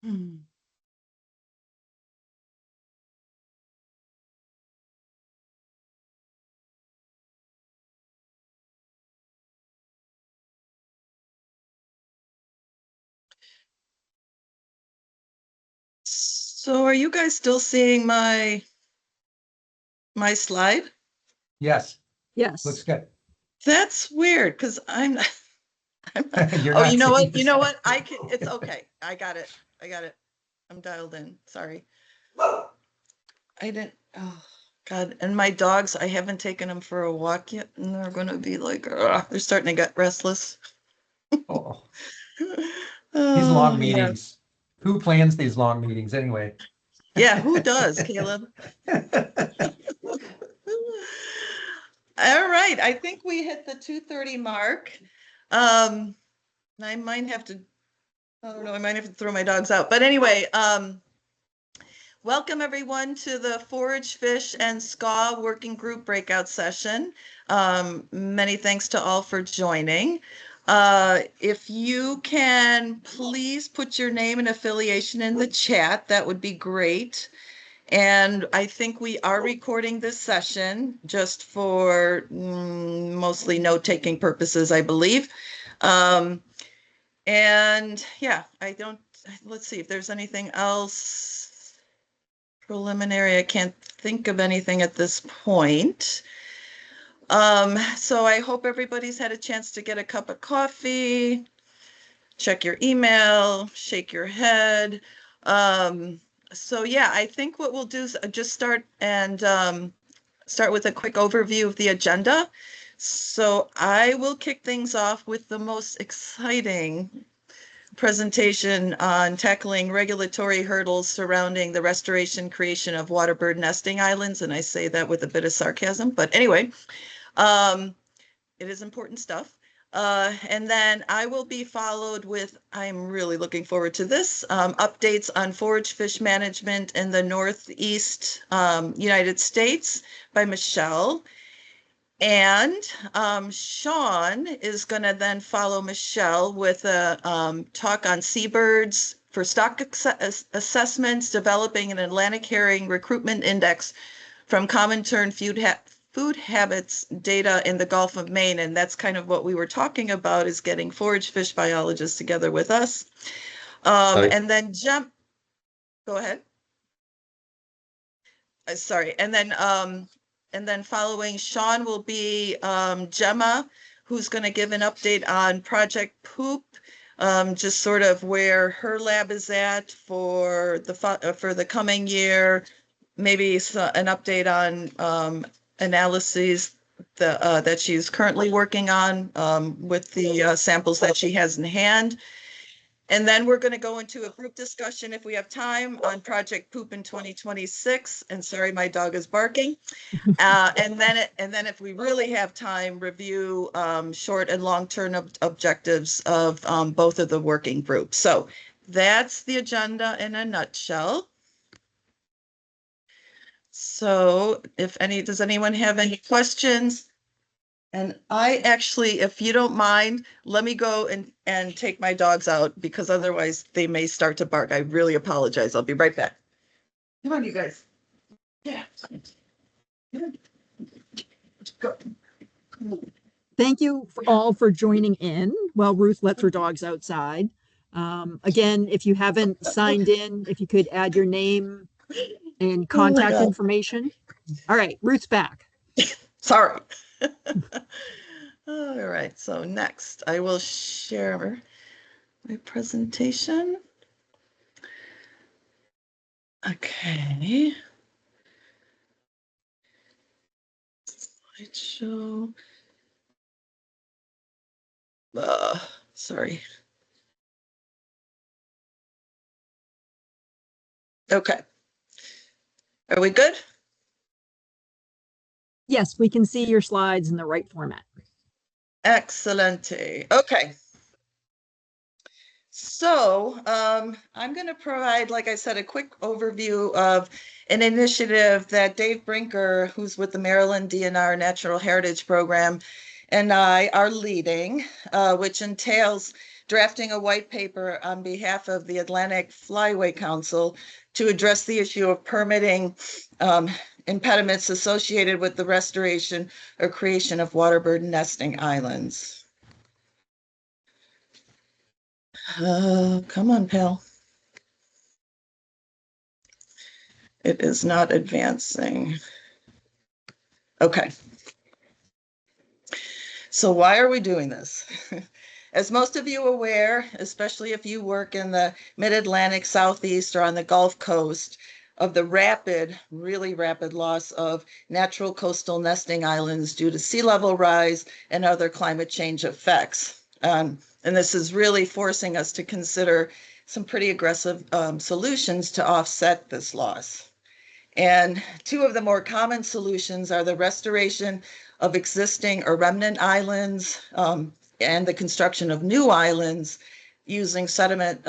Hmm. So are you guys still seeing my slide? Yes, Yes. looks good. That's weird because I'm You're oh, not you know seeing what? the You know slide. what? I can, it's okay. I got it. I got it. I'm dialed in. Sorry. I didn't, oh God. And my dogs, I haven't taken them for a walk yet, and they're gonna be like, ugh, they're starting to get restless. Oh, these Oh, long yeah. meetings. Who plans these long meetings anyway? Yeah, who does, Caleb? All right, I think we hit the 2:30 mark. I might have to, I don't know, I might have to throw my dogs out. But anyway, welcome everyone to the Forage Fish and SCAW Working Group Breakout Session. Many thanks to all for joining. If you can please put your name and affiliation in the chat, that would be great. And I think we are recording this session just for mostly note-taking purposes, I believe. And yeah, let's see if there's anything else preliminary. I can't think of anything at this point. So I hope everybody's had a chance to get a cup of coffee, check your email, shake your head. So yeah, I think what we'll do is just start with a quick overview of the agenda. So I will kick things off with the most exciting presentation on tackling regulatory hurdles surrounding the restoration creation of waterbird nesting islands. And I say that with a bit of sarcasm, but anyway, it is important stuff. And then I will be followed with, I'm really looking forward to this, updates on forage fish management in the Northeast United States by Michelle. And Sean is going to then follow Michelle with a talk on seabirds for stock assessments, developing an Atlantic herring recruitment index from common tern food habits data in the Gulf of Maine. And that's kind of what we were talking about, is getting forage fish biologists together with us. And then go ahead. Sorry. And then following Sean will be Gemma, who's going to give an update on Project Poop, just sort of where her lab is at for the coming year, maybe an update on analyses that she's currently working on with the samples that she has in hand. And then we're going to go into a group discussion, if we have time, on Project Poop in 2026. And sorry, my dog is barking. And then if we really have time, review short and long-term objectives of both of the working groups. So that's the agenda in a nutshell. So does anyone have any questions? And I actually, if you don't mind, let me go and take my dogs out, because otherwise they may start to bark. I really apologize. I'll be right back. Come on, you guys. Yeah. Go. Thank you all for joining in while Ruth lets her dogs outside. Again, if you haven't signed in, if you could add your name and contact information. All right, Ruth's back. Sorry. All right, so next I will share my presentation. Okay. Slideshow. Sorry. Okay. Are we good? Yes, we can see your slides in the right format. Excellent. Okay. So I'm going to provide, like I said, a quick overview of an initiative that Dave Brinker, who's with the Maryland DNR Natural Heritage Program, and I are leading, which entails drafting a white paper on behalf of the Atlantic Flyway Council to address the issue of permitting impediments associated with the restoration or creation of waterbird nesting islands. Come on, pal. It is not advancing. Okay. So why are we doing this? As most of you are aware, especially if you work in the mid-Atlantic, Southeast, or on the Gulf Coast, of the really rapid loss of natural coastal nesting islands due to sea level rise and other climate change effects. And this is really forcing us to consider some pretty aggressive solutions to offset this loss. And two of the more common solutions are the restoration of existing or remnant islands and the construction of new islands using sediment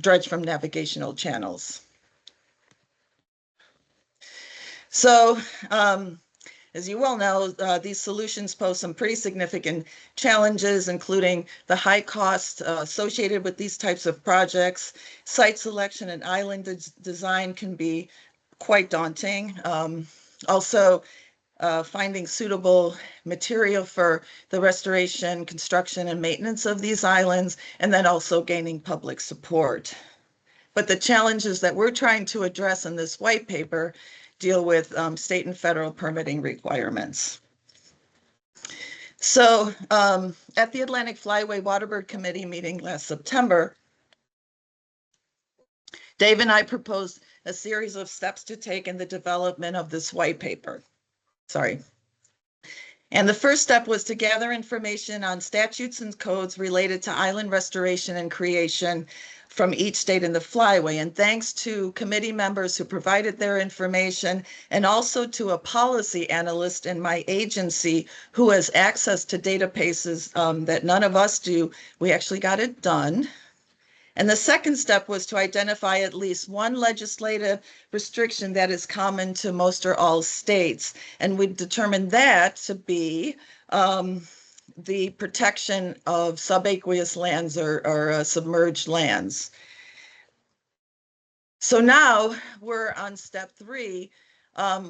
dredged from navigational channels. So, as you well know, these solutions pose some pretty significant challenges, including the high cost associated with these types of projects. Site selection and island design can be quite daunting. Also, finding suitable material for the restoration, construction, and maintenance of these islands, and then also gaining public support. But the challenges that we're trying to address in this white paper deal with state and federal permitting requirements. So at the Atlantic Flyway Waterbird Committee meeting last September, Dave and I proposed a series of steps to take in the development of this white paper. And the first step was to gather information on statutes and codes related to island restoration and creation from each state in the flyway. And thanks to committee members who provided their information, and also to a policy analyst in my agency who has access to databases that none of us do, we actually got it done. And the second step was to identify at least one legislative restriction that is common to most or all states. And we determined that to be the protection of subaqueous lands or submerged lands. So now we're on step 3,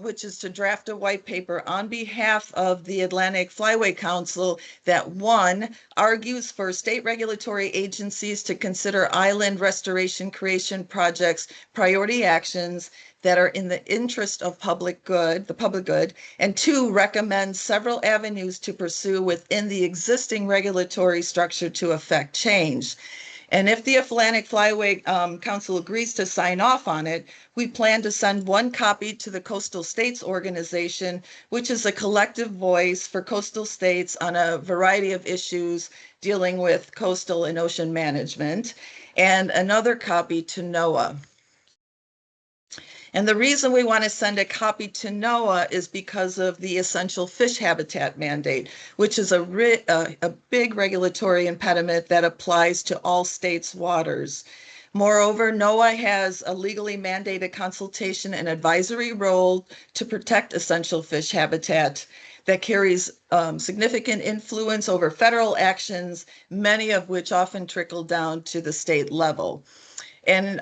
which is to draft a white paper on behalf of the Atlantic Flyway Council that, one, argues for state regulatory agencies to consider island restoration creation projects priority actions that are in the interest of the public good, and two, recommends several avenues to pursue within the existing regulatory structure to effect change. And if the Atlantic Flyway Council agrees to sign off on it, we plan to send one copy to the Coastal States Organization, which is a collective voice for coastal states on a variety of issues dealing with coastal and ocean management, and another copy to NOAA. And the reason we want to send a copy to NOAA is because of the essential fish habitat mandate, which is a big regulatory impediment that applies to all states' waters. Moreover, NOAA has a legally mandated consultation and advisory role to protect essential fish habitat that carries significant influence over federal actions, many of which often trickle down to the state level. And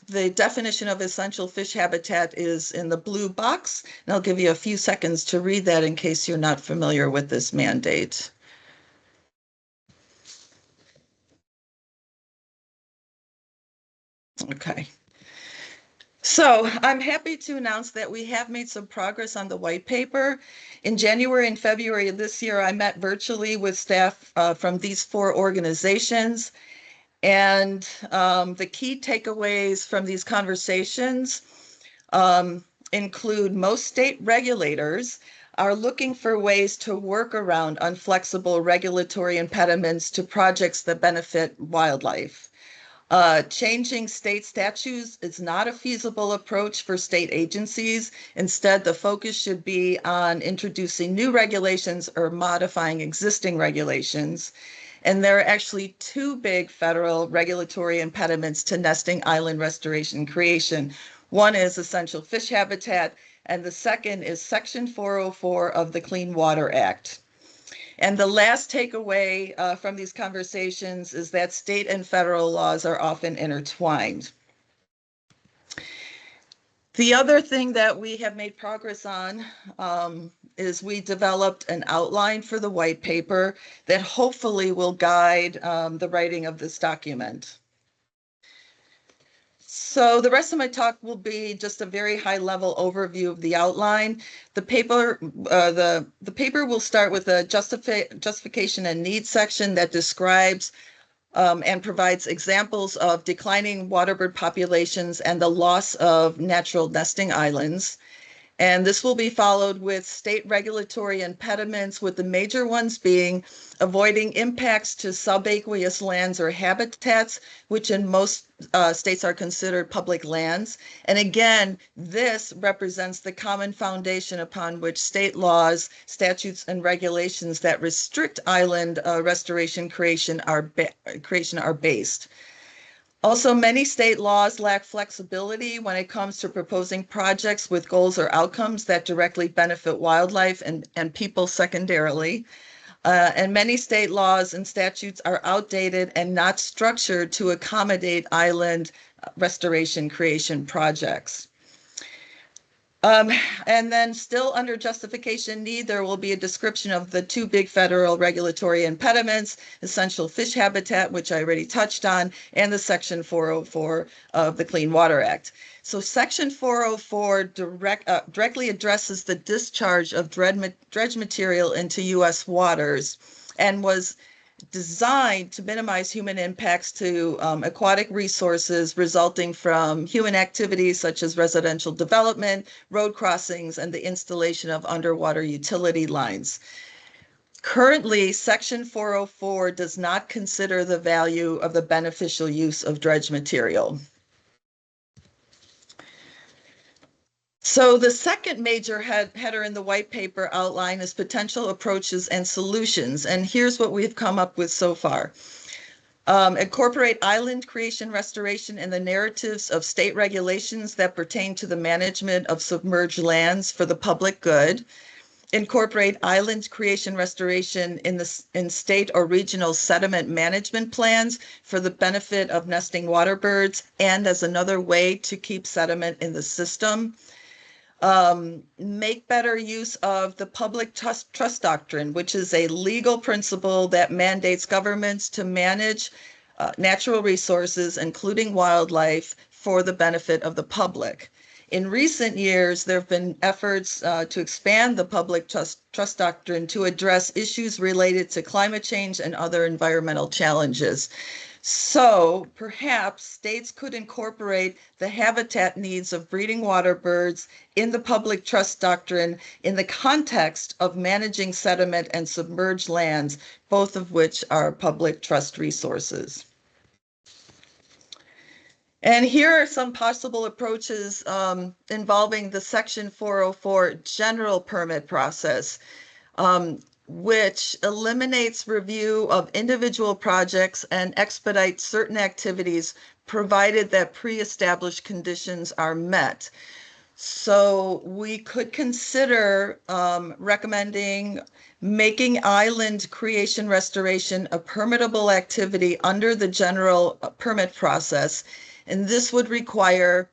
the definition of essential fish habitat is in the blue box. And I'll give you a few seconds to read that in case you're not familiar with this mandate. Okay. So I'm happy to announce that we have made some progress on the white paper. In January and February of this year, I met virtually with staff from these 4 organizations. And the key takeaways from these conversations include most state regulators are looking for ways to work around unflexible regulatory impediments to projects that benefit wildlife. Changing state statutes is not a feasible approach for state agencies. Instead, the focus should be on introducing new regulations or modifying existing regulations. And there are actually 2 big federal regulatory impediments to nesting island restoration and creation. One is essential fish habitat, and the second is Section 404 of the Clean Water Act. And the last takeaway from these conversations is that state and federal laws are often intertwined. The other thing that we have made progress on is we developed an outline for the white paper that hopefully will guide the writing of this document. So the rest of my talk will be just a very high-level overview of the outline. The paper will start with a justification and needs section that describes and provides examples of declining waterbird populations and the loss of natural nesting islands. And this will be followed with state regulatory impediments, with the major ones being avoiding impacts to subaqueous lands or habitats, which in most states are considered public lands. And again, this represents the common foundation upon which state laws, statutes, and regulations that restrict island restoration creation are based. Also, many state laws lack flexibility when it comes to proposing projects with goals or outcomes that directly benefit wildlife and people secondarily. And many state laws and statutes are outdated and not structured to accommodate island restoration creation projects. And then still under justification need, there will be a description of the two big federal regulatory impediments, essential fish habitat, which I already touched on, and the Section 404 of the Clean Water Act. So Section 404 directly addresses the discharge of dredge material into U.S. waters and was designed to minimize human impacts to aquatic resources resulting from human activities such as residential development, road crossings, and the installation of underwater utility lines. Currently, Section 404 does not consider the value of the beneficial use of dredge material. So the second major header in the white paper outline is potential approaches and solutions. And here's what we've come up with so far. Incorporate island creation restoration in the narratives of state regulations that pertain to the management of submerged lands for the public good. Incorporate island creation restoration in state or regional sediment management plans for the benefit of nesting waterbirds and as another way to keep sediment in the system. Make better use of the public trust doctrine, which is a legal principle that mandates governments to manage natural resources, including wildlife, for the benefit of the public. In recent years, there have been efforts to expand the public trust doctrine to address issues related to climate change and other environmental challenges. So perhaps states could incorporate the habitat needs of breeding waterbirds in the public trust doctrine in the context of managing sediment and submerged lands, both of which are public trust resources. And here are some possible approaches involving the Section 404 general permit process, which eliminates review of individual projects and expedites certain activities, provided that pre-established conditions are met. So we could consider recommending making island creation restoration a permittable activity under the general permit process. And this would require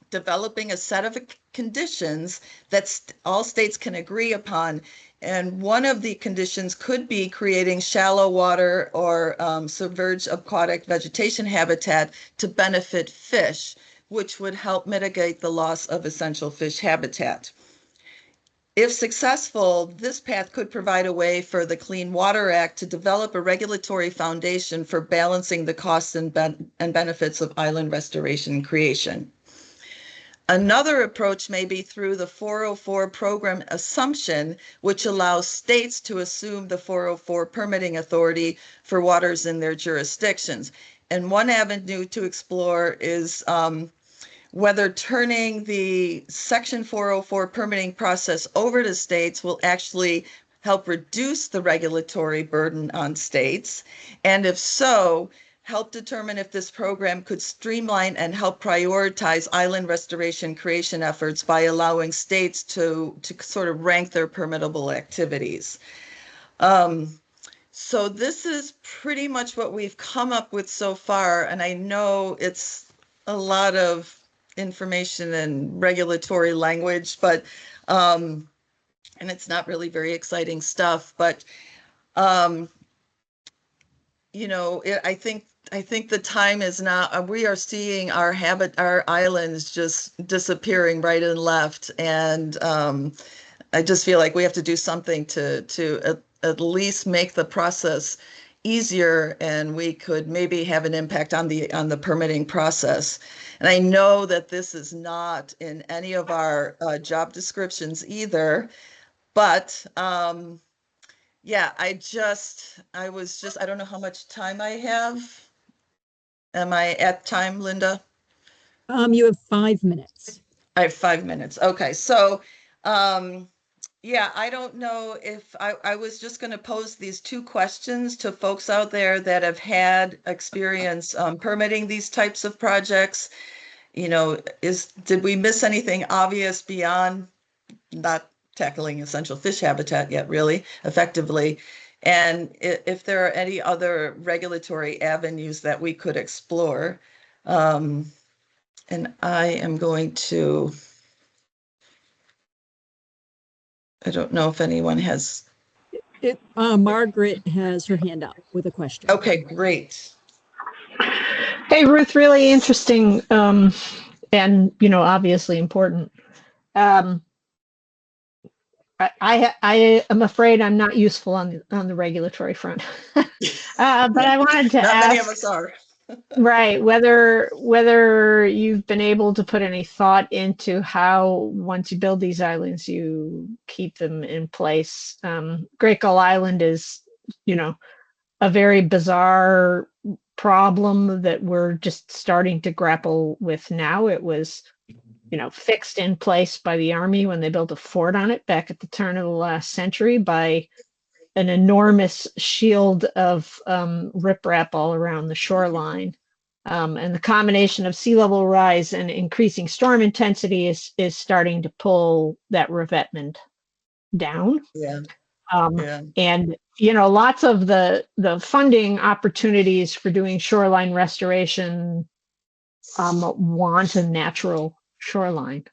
developing a set of conditions that all states can agree upon. And one of the conditions could be creating shallow water or submerged aquatic vegetation habitat to benefit fish, which would help mitigate the loss of essential fish habitat. If successful, this path could provide a way for the Clean Water Act to develop a regulatory foundation for balancing the costs and benefits of island restoration and creation. Another approach may be through the 404 program assumption, which allows states to assume the 404 permitting authority for waters in their jurisdictions. And one avenue to explore is whether turning the Section 404 permitting process over to states will actually help reduce the regulatory burden on states. And if so, help determine if this program could streamline and help prioritize island restoration creation efforts by allowing states to sort of rank their permittable activities. So this is pretty much what we've come up with so far, and I know it's a lot of information and regulatory language, but and it's not really very exciting stuff, but you know, I think the time is now. We are seeing our islands just disappearing right and left, and I just feel like we have to do something to at least make the process easier, and we could maybe have an impact on the permitting process. And I know that this is not in any of our job descriptions either, but yeah, I don't know how much time I have. Am I at time, Linda? You have 5 minutes. I have 5 minutes. Okay, so yeah, I don't know if I was just going to pose these two questions to folks out there that have had experience permitting these types of projects. You know, did we miss anything obvious beyond not tackling essential fish habitat yet, really effectively? And if there are any other regulatory avenues that we could explore. And I am going to, I don't know if anyone has. Margaret has her hand up with a question. Okay, great. Hey, Ruth, really interesting, and, you know, obviously important. I am afraid I'm not useful on the regulatory front. But I wanted to Not ask, many of us are. right, whether you've been able to put any thought into how, once you build these islands, you keep them in place. Great Gull Island is, you know, a very bizarre problem that we're just starting to grapple with now. It was, you know, fixed in place by the Army when they built a fort on it back at the turn of the last century by an enormous shield of riprap all around the shoreline. And the combination of sea level rise and increasing storm intensity is starting to pull that revetment down. Yeah. Yeah. And, you know, lots of the funding opportunities for doing shoreline restoration want a natural shoreline.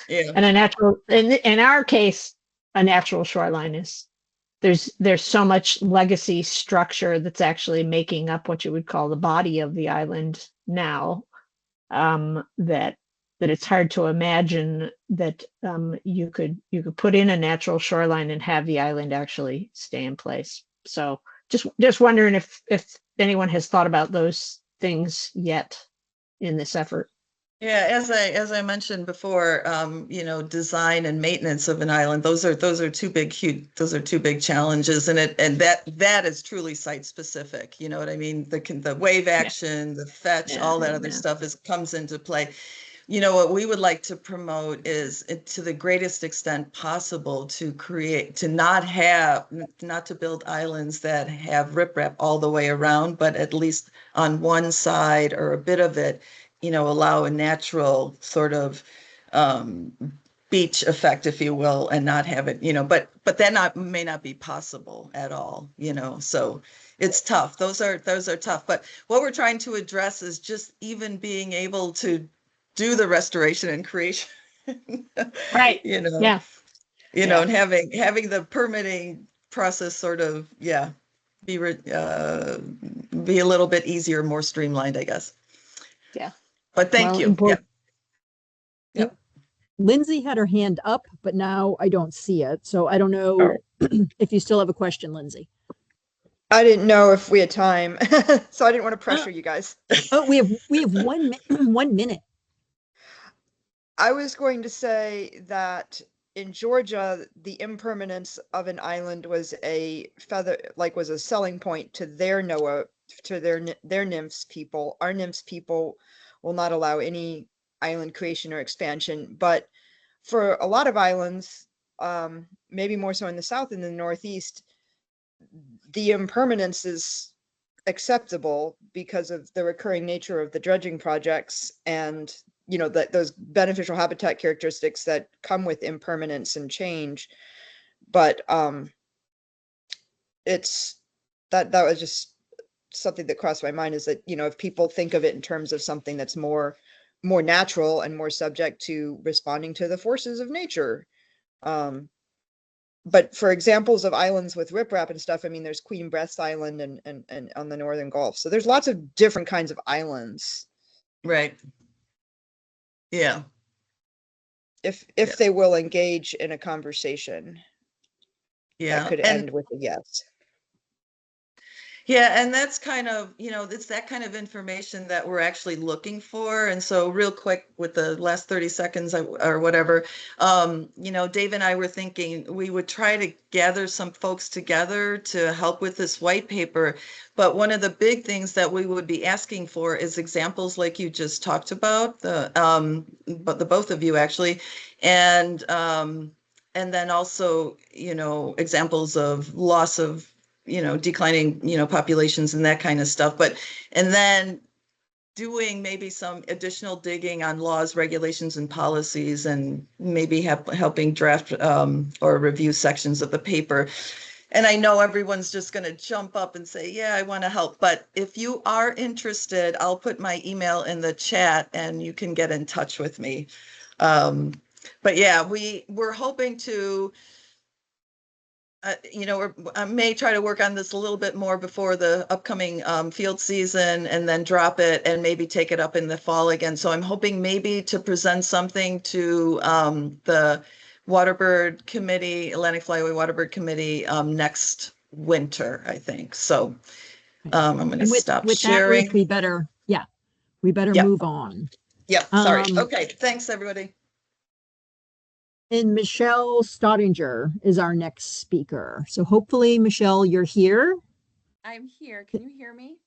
Yeah. And a natural, in our case, a natural shoreline is, there's so much legacy structure that's actually making up what you would call the body of the island now, that it's hard to imagine that you could put in a natural shoreline and have the island actually stay in place. So just wondering if anyone has thought about those things yet in this effort. Yeah, as I mentioned before, you know, design and maintenance of an island, those are two big challenges, and that is truly site specific. You know what I mean? The wave action, the fetch, all that other stuff comes into play. You know, what we would like to promote is, to the greatest extent possible, to not to build islands that have riprap all the way around, but at least on one side or a bit of it, you know, allow a natural sort of beach effect, if you will, and not have it, you know, but that may not be possible at all, you know, so it's tough. Those are tough. But what we're trying to address is just even being able to do the restoration and creation, Right. you know, Yeah. you know, and having the permitting process sort of, be a little bit easier, more streamlined, I guess. Yeah. But thank you. Important. Yep. Lindsay had her hand up, but now I don't see it. So I don't know if you still have a question, Lindsay. I didn't know if we had time, so I didn't want to pressure you guys. Oh, we have 1 minute. I was going to say that in Georgia, the impermanence of an island was a selling point to their NOAA, to their NIMS people. Our NIMS people will not allow any island creation or expansion, but for a lot of islands, maybe more so in the South and the Northeast, the impermanence is acceptable because of the recurring nature of the dredging projects and, you know, those beneficial habitat characteristics that come with impermanence and change. But it's that was just something that crossed my mind, is that, you know, if people think of it in terms of something that's more natural and more subject to responding to the forces of nature. But for examples of islands with riprap and stuff, I mean, there's Queen Bess Island and on the Northern Gulf. So there's lots of different kinds of islands. Right. Yeah. If Yeah. they will engage in a conversation Yeah. that could And end with a yes. yeah, and that's kind of, you know, it's that kind of information that we're actually looking for. And so real quick with the last 30 seconds or whatever, you know, Dave and I were thinking we would try to gather some folks together to help with this white paper. But one of the big things that we would be asking for is examples like you just talked about, but the both of you actually, and then also, you know, examples of loss of, you know, declining, you know, populations and that kind of stuff. But, and then doing maybe some additional digging on laws, regulations, and policies, and maybe helping draft or review sections of the paper. And I know everyone's just going to jump up and say, yeah, I want to help. But if you are interested, I'll put my email in the chat and you can get in touch with me. But yeah, we're hoping to, you know, I may try to work on this a little bit more before the upcoming field season, and then drop it and maybe take it up in the fall again. So I'm hoping maybe to present something to the Waterbird Committee, Atlantic Flyway Waterbird Committee next winter, I think. So I'm going to stop with that, sharing. Ruth, we better Yep. move on. Yep. Sorry. Um, Okay. Thanks, everybody. And Michelle Stottinger is our next speaker. So hopefully, Michelle, you're here. I'm here. Can you hear me?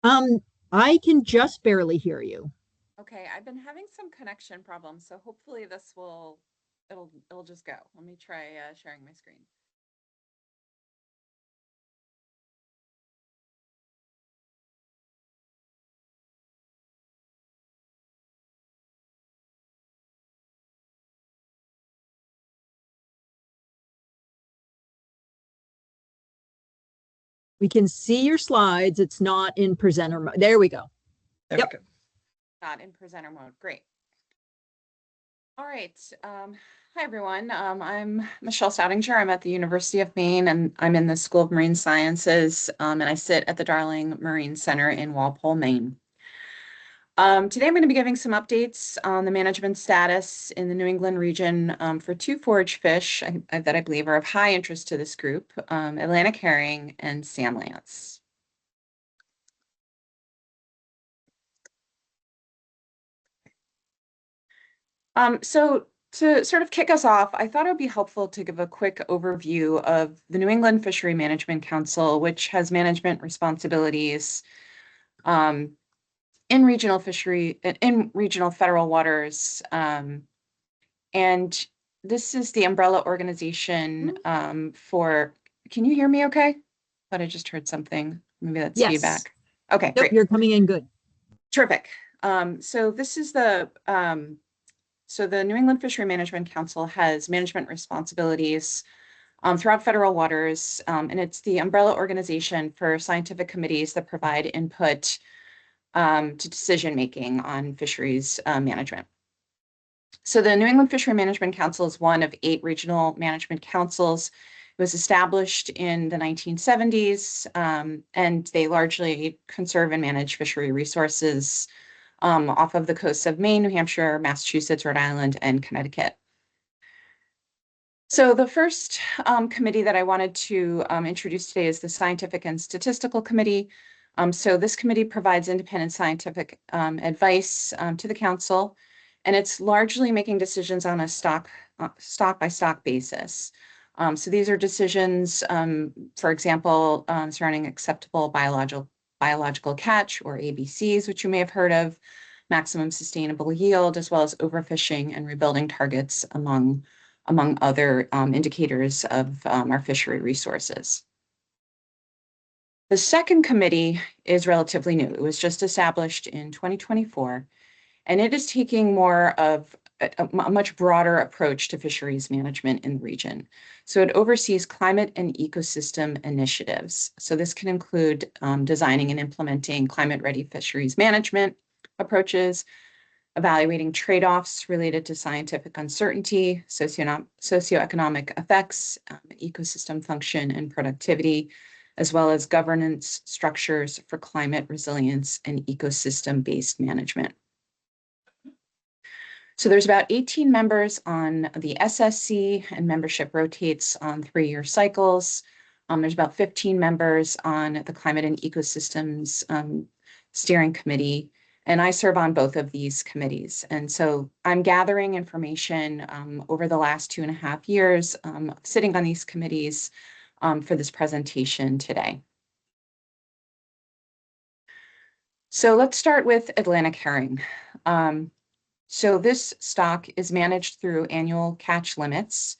I can just barely hear you. Okay, I've been having some connection problems, so hopefully this will, it'll just go. Let me try sharing my screen. We can see your slides. It's not in presenter mode. There we go. There Yep. we go. Not in presenter mode. Great. All right. Hi, everyone. I'm Michelle Stoudinger. I'm at the University of Maine, and I'm in the School of Marine Sciences, and I sit at the Darling Marine Center in Walpole, Maine. Today, I'm going to be giving some updates on the management status in the New England region for two forage fish that I believe are of high interest to this group, Atlantic herring and Sam lance. So to sort of kick us off, I thought it would be helpful to give a quick overview of the New England Fishery Management Council, which has management responsibilities in regional federal waters. And this is the umbrella organization for, can you hear me okay? Thought I just heard something. Maybe that's Yes. feedback. Okay, Yep, great. you're coming in good. Terrific. So this is the New England Fishery Management Council has management responsibilities throughout federal waters, and it's the umbrella organization for scientific committees that provide input to decision-making on fisheries management. So the New England Fishery Management Council is one of 8 regional management councils. It was established in the 1970s, and they largely conserve and manage fishery resources off of the coasts of Maine, New Hampshire, Massachusetts, Rhode Island, and Connecticut. So the first committee that I wanted to introduce today is the Scientific and Statistical Committee. So this committee provides independent scientific advice to the council, and it's largely making decisions on a stock by stock basis. So these are decisions, for example, surrounding acceptable biological catch, or ABCs, which you may have heard of, maximum sustainable yield, as well as overfishing and rebuilding targets, among other indicators of our fishery resources. The second committee is relatively new. It was just established in 2024, and it is taking more of a much broader approach to fisheries management in the region. So it oversees climate and ecosystem initiatives. So this can include designing and implementing climate-ready fisheries management approaches, evaluating trade-offs related to scientific uncertainty, socioeconomic effects, ecosystem function and productivity, as well as governance structures for climate resilience and ecosystem-based management. So there's about 18 members on the SSC, and membership rotates on 3-year cycles. There's about 15 members on the Climate and Ecosystems Steering Committee, and I serve on both of these committees. And so I'm gathering information over the last 2.5 years, sitting on these committees for this presentation today. So let's start with Atlantic herring. So this stock is managed through annual catch limits.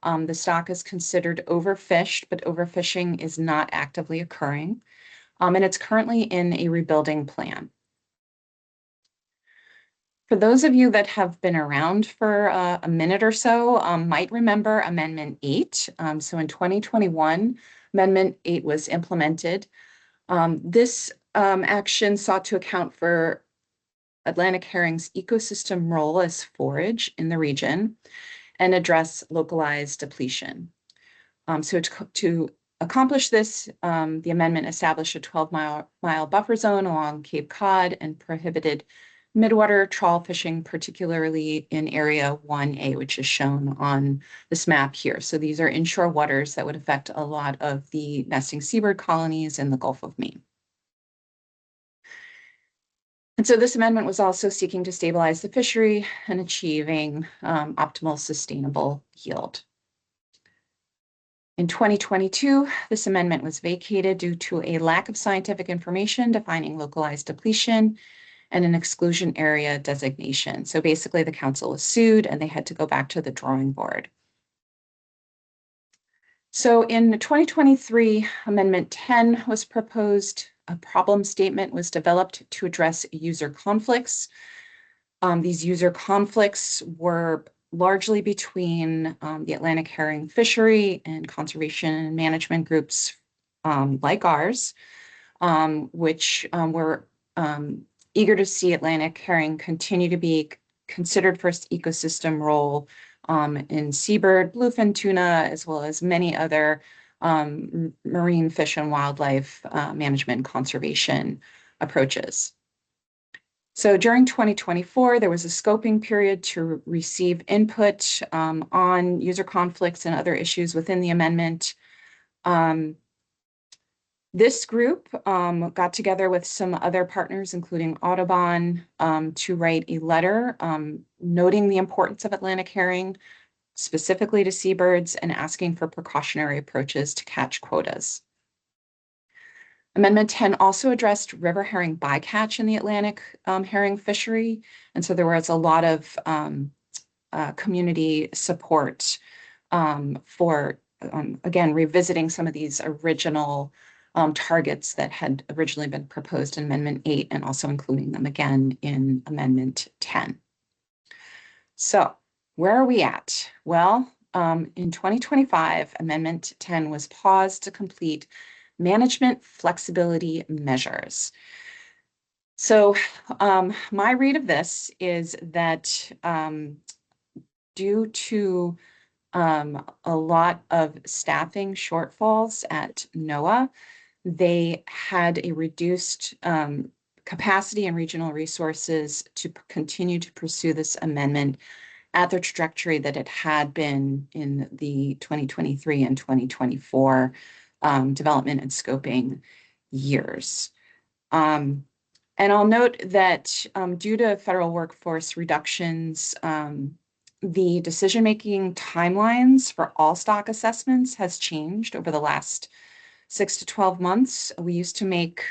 The stock is considered overfished, but overfishing is not actively occurring. And it's currently in a rebuilding plan. For those of you that have been around for a minute or so, might remember Amendment 8. So in 2021, Amendment 8 was implemented. This action sought to account for Atlantic herring's ecosystem role as forage in the region and address localized depletion. So to accomplish this, the amendment established a 12-mile buffer zone along Cape Cod and prohibited midwater trawl fishing, particularly in Area 1A, which is shown on this map here. So these are inshore waters that would affect a lot of the nesting seabird colonies in the Gulf of Maine. And so this amendment was also seeking to stabilize the fishery and achieving optimal sustainable yield. In 2022, this amendment was vacated due to a lack of scientific information defining localized depletion and an exclusion area designation. So basically the council was sued and they had to go back to the drawing board. So in 2023, Amendment 10 was proposed. A problem statement was developed to address user conflicts. These user conflicts were largely between the Atlantic herring fishery and conservation and management groups like ours, which were eager to see Atlantic herring continue to be considered for its ecosystem role in seabird, bluefin tuna, as well as many other marine fish and wildlife management and conservation approaches. So during 2024, there was a scoping period to receive input on user conflicts and other issues within the amendment. This group got together with some other partners, including Audubon, to write a letter noting the importance of Atlantic herring, specifically to seabirds, and asking for precautionary approaches to catch quotas. Amendment 10 also addressed river herring bycatch in the Atlantic herring fishery. And so there was a lot of community support for, again, revisiting some of these original targets that had originally been proposed in Amendment 8 and also including them again in Amendment 10. So where are we at? Well, in 2025, Amendment 10 was paused to complete management flexibility measures. So my read of this is that due to a lot of staffing shortfalls at NOAA, they had a reduced capacity and regional resources to continue to pursue this amendment at the trajectory that it had been in the 2023 and 2024 development and scoping years. And I'll note that due to federal workforce reductions, the decision-making timelines for all stock assessments has changed over the last 6 to 12 months. We used to make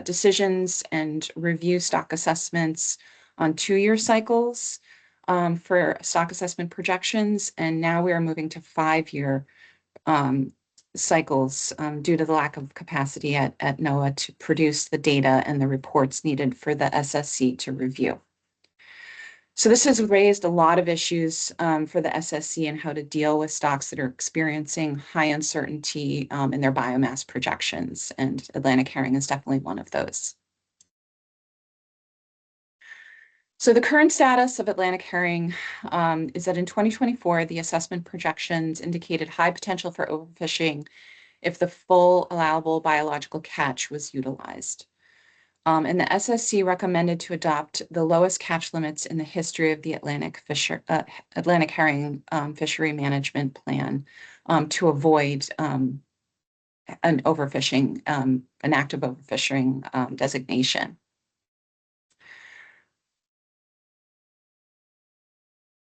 decisions and review stock assessments on 2-year cycles for stock assessment projections, and now we are moving to 5-year cycles due to the lack of capacity at NOAA to produce the data and the reports needed for the SSC to review. So this has raised a lot of issues for the SSC and how to deal with stocks that are experiencing high uncertainty in their biomass projections, and Atlantic herring is definitely one of those. So the current status of Atlantic herring is that in 2024, the assessment projections indicated high potential for overfishing if the full allowable biological catch was utilized. And the SSC recommended to adopt the lowest catch limits in the history of the Atlantic herring fishery management plan to avoid an overfishing, an active overfishing designation.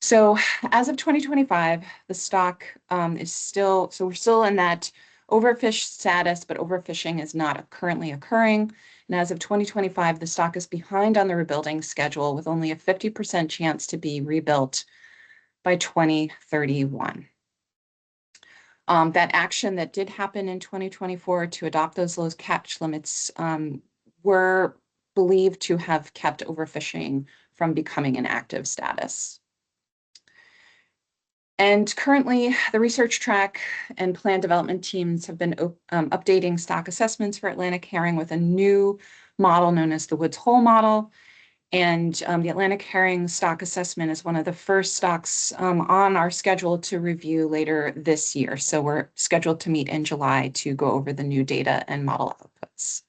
So as of 2025, the stock is still, so we're still in that overfish status, but overfishing is not currently occurring. And as of 2025, the stock is behind on the rebuilding schedule with only a 50% chance to be rebuilt by 2031. That action that did happen in 2024 to adopt those low catch limits were believed to have kept overfishing from becoming an active status. And currently, the research track and plan development teams have been updating stock assessments for Atlantic herring with a new model known as the Woods Hole model. And the Atlantic herring stock assessment is one of the first stocks on our schedule to review later this year. So we're scheduled to meet in July to go over the new data and model outputs.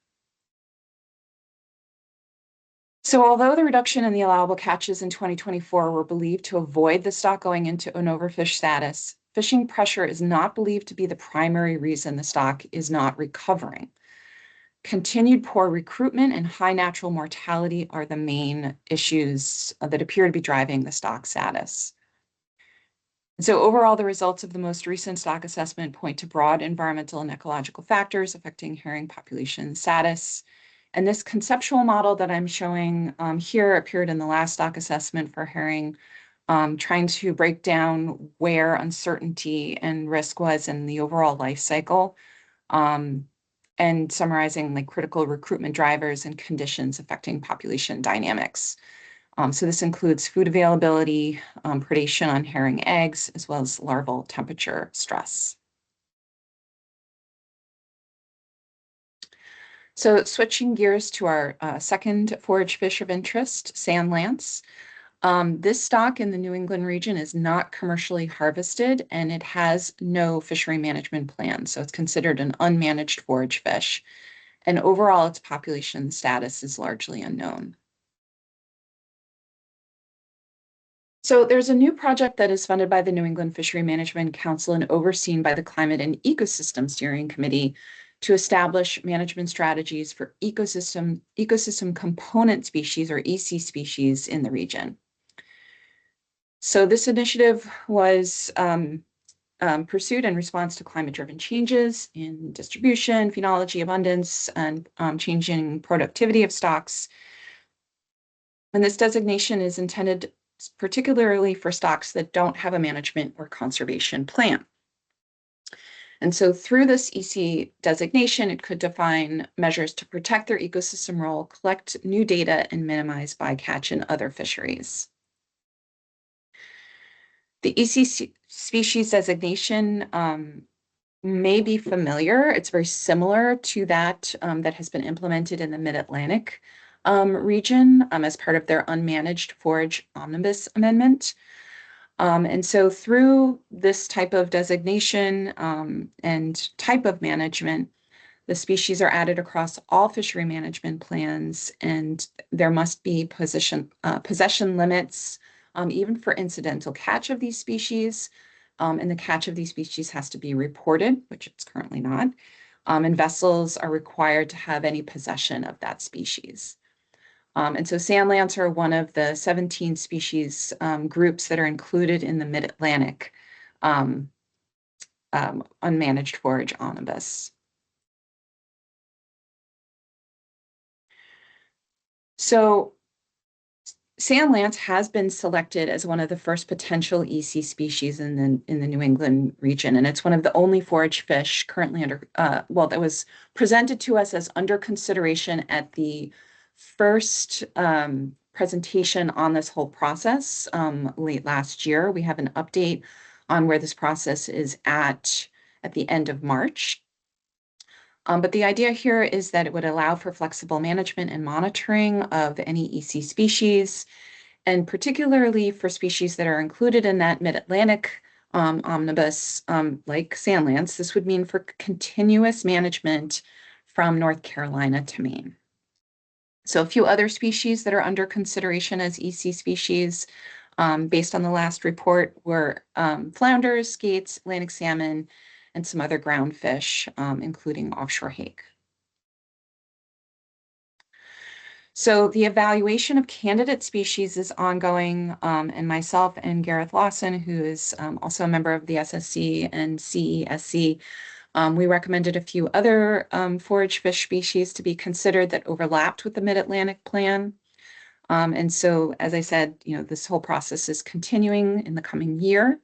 So although the reduction in the allowable catches in 2024 were believed to avoid the stock going into an overfish status, fishing pressure is not believed to be the primary reason the stock is not recovering. Continued poor recruitment and high natural mortality are the main issues that appear to be driving the stock status. So overall, the results of the most recent stock assessment point to broad environmental and ecological factors affecting herring population status. And this conceptual model that I'm showing here appeared in the last stock assessment for herring, trying to break down where uncertainty and risk was in the overall life cycle, and summarizing like critical recruitment drivers and conditions affecting population dynamics. So this includes food availability, predation on herring eggs, as well as larval temperature stress. So switching gears to our second forage fish of interest, sand lance. This stock in the New England region is not commercially harvested, and it has no fishery management plan. So it's considered an unmanaged forage fish. And overall, its population status is largely unknown. So there's a new project that is funded by the New England Fishery Management Council and overseen by the Climate and Ecosystem Steering Committee to establish management strategies for ecosystem component species, or EC species, in the region. So this initiative was pursued in response to climate-driven changes in distribution, phenology, abundance, and changing productivity of stocks. And this designation is intended particularly for stocks that don't have a management or conservation plan. And so through this EC designation, it could define measures to protect their ecosystem role, collect new data, and minimize bycatch in other fisheries. The EC species designation may be familiar. It's very similar to that that has been implemented in the Mid-Atlantic region as part of their unmanaged forage omnibus amendment. And so through this type of designation and type of management, the species are added across all fishery management plans, and there must be possession limits, even for incidental catch of these species. And the catch of these species has to be reported, which it's currently not. And vessels are required to have any possession of that species. And so sand lance are one of the 17 species groups that are included in the Mid-Atlantic unmanaged forage omnibus. So sand lance has been selected as one of the first potential EC species in the New England region, and it's one of the only forage fish currently under, that was presented to us as under consideration at the first presentation on this whole process late last year. We have an update on where this process is at the end of March. But the idea here is that it would allow for flexible management and monitoring of any EC species, and particularly for species that are included in that Mid-Atlantic omnibus, like sand lance. This would mean for continuous management from North Carolina to Maine. So a few other species that are under consideration as EC species, based on the last report, were flounders, skates, Atlantic salmon, and some other ground fish, including offshore hake. So the evaluation of candidate species is ongoing, and myself and Gareth Lawson, who is also a member of the SSC and CESC, we recommended a few other forage fish species to be considered that overlapped with the Mid-Atlantic plan. And so, as I said, this whole process is continuing in the coming year.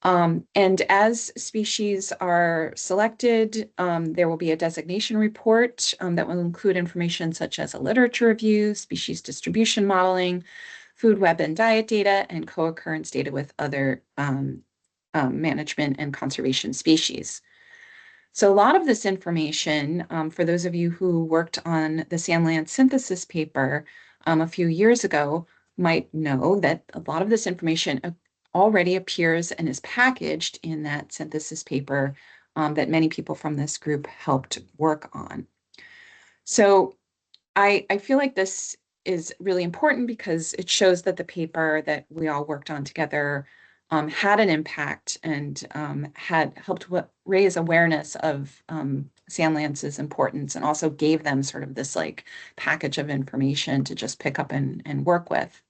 And as species are selected, there will be a designation report that will include information such as a literature review, species distribution modeling, food web and diet data, and co-occurrence data with other management and conservation species. So a lot of this information, for those of you who worked on the sand lance synthesis paper a few years ago, might know that a lot of this information already appears and is packaged in that synthesis paper that many people from this group helped work on. So I feel like this is really important because it shows that the paper that we all worked on together had an impact and had helped raise awareness of sand lance's importance, and also gave them sort of this like package of information to just pick up and work with.